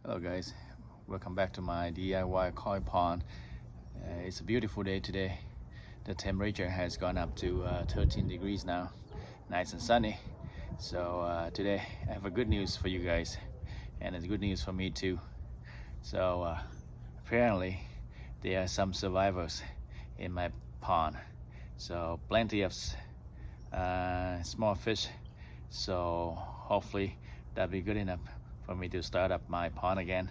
Hello guys, welcome back to my DIY koi pond. It's a beautiful day today. The temperature has gone up to 13 degrees now, nice and sunny. So today I have a good news for you guys, and it's good news for me too. So apparently there are some survivors in my pond. So plenty of small fish. So hopefully that'll be good enough for me to start up my pond again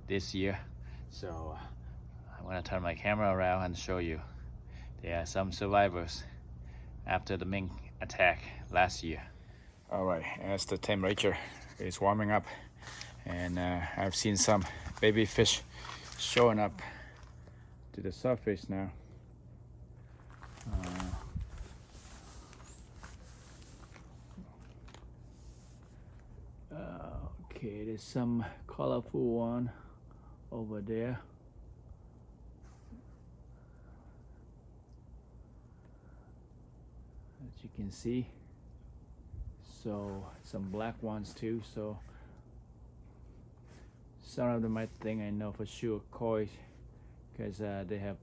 this year. So I'm gonna turn my camera around and show you. There are some survivors after the mink attack last year. All right, as the temperature is warming up, and I've seen some baby fish showing up to the surface now. Okay, there's some colorful one over there. As you can see, so some black ones too. So some of them I think I know for sure koi, because they have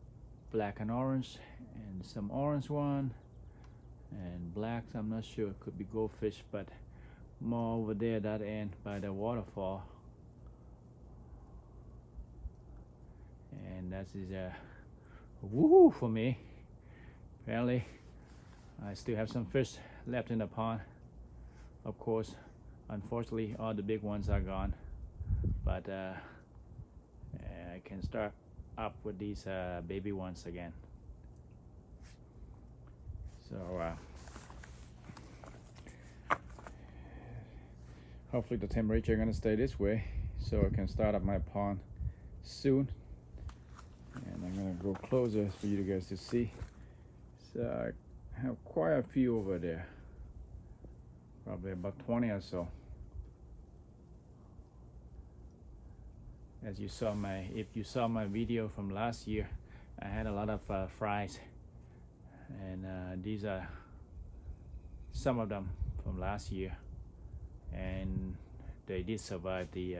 black and orange, and some orange one and black. I'm not sure, it could be goldfish, but more over there that end by the waterfall. And that is a woohoo for me. Apparently I still have some fish left in the pond. Of course, unfortunately all the big ones are gone, but I can start up with these baby ones again. So hopefully the temperature is gonna stay this way, so I can start up my pond soon. And I'm gonna go closer for you guys to see. So I have quite a few over there, probably about 20 or so. As you saw if you saw my video from last year, I had a lot of fries, and these are some of them from last year, and they did survive the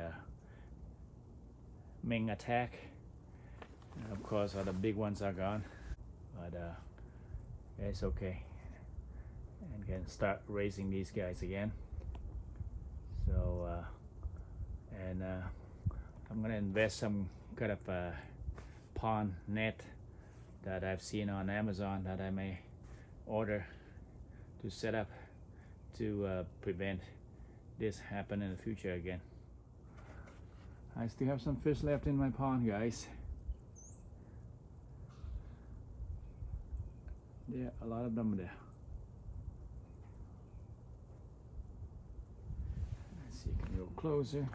mink attack. And of course all the big ones are gone, but it's okay, and can start raising these guys again. So I'm gonna invest some kind of pond net that I've seen on Amazon that I may order to set up to prevent this happen in the future again. I still have some fish left in my pond, guys. There are a lot of them there. Let's see, can you go closer?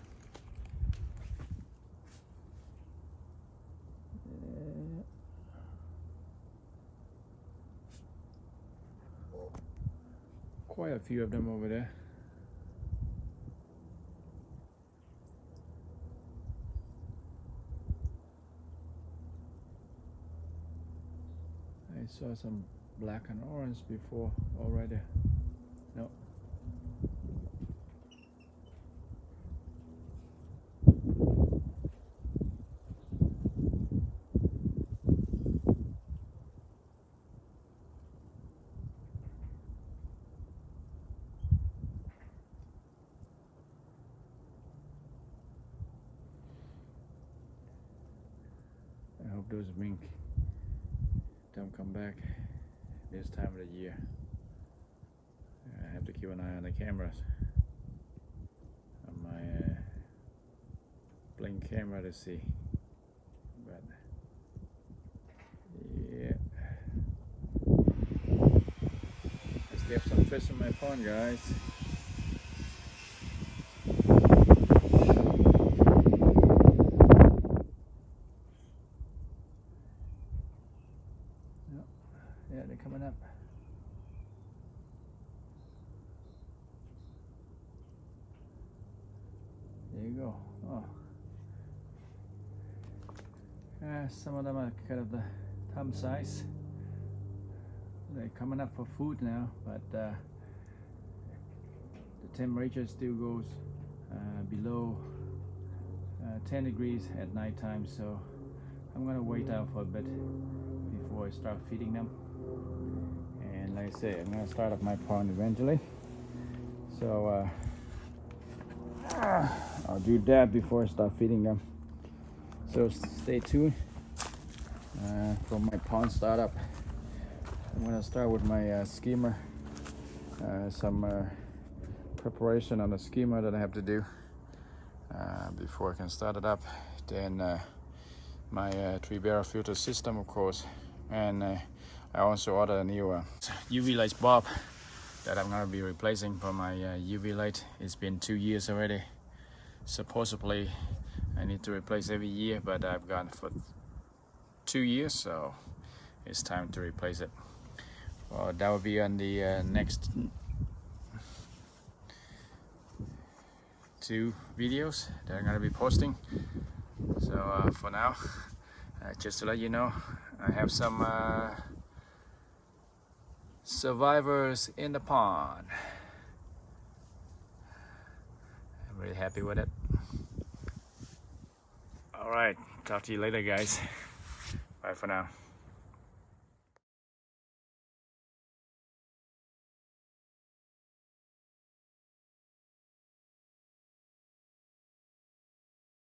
Quite a few of them over there. I saw some black and orange before already. No. I hope those mink don't come back this time of the year. I have to keep an eye on the cameras, on my blink camera to see. But yeah, I still have some fish in my pond, guys. Yeah, they're coming up. There you go. Oh. Some of them are kind of the thumb size. They're coming up for food now, but the temperature still goes below 10 degrees at night time, so I'm gonna wait out for a bit before I start feeding them. And like I say, I'm gonna start up my pond eventually, so I'll do that before I start feeding them. So stay tuned for my pond startup. I'm gonna start with my skimmer, some preparation on the skimmer that I have to do before I can start it up. Then my Tree-Bearer filter system, of course, and I also ordered a new UV light bulb that I'm gonna be replacing for my UV light. It's been 2 years already. Supposedly I need to replace every year, but I've gone for 2 years, so it's time to replace it. Well, that will be on the next 2 videos that I'm gonna be posting. So for now, just to let you know, I have some survivors in the pond. I'm really happy with it. All right, talk to you later, guys. Bye for now.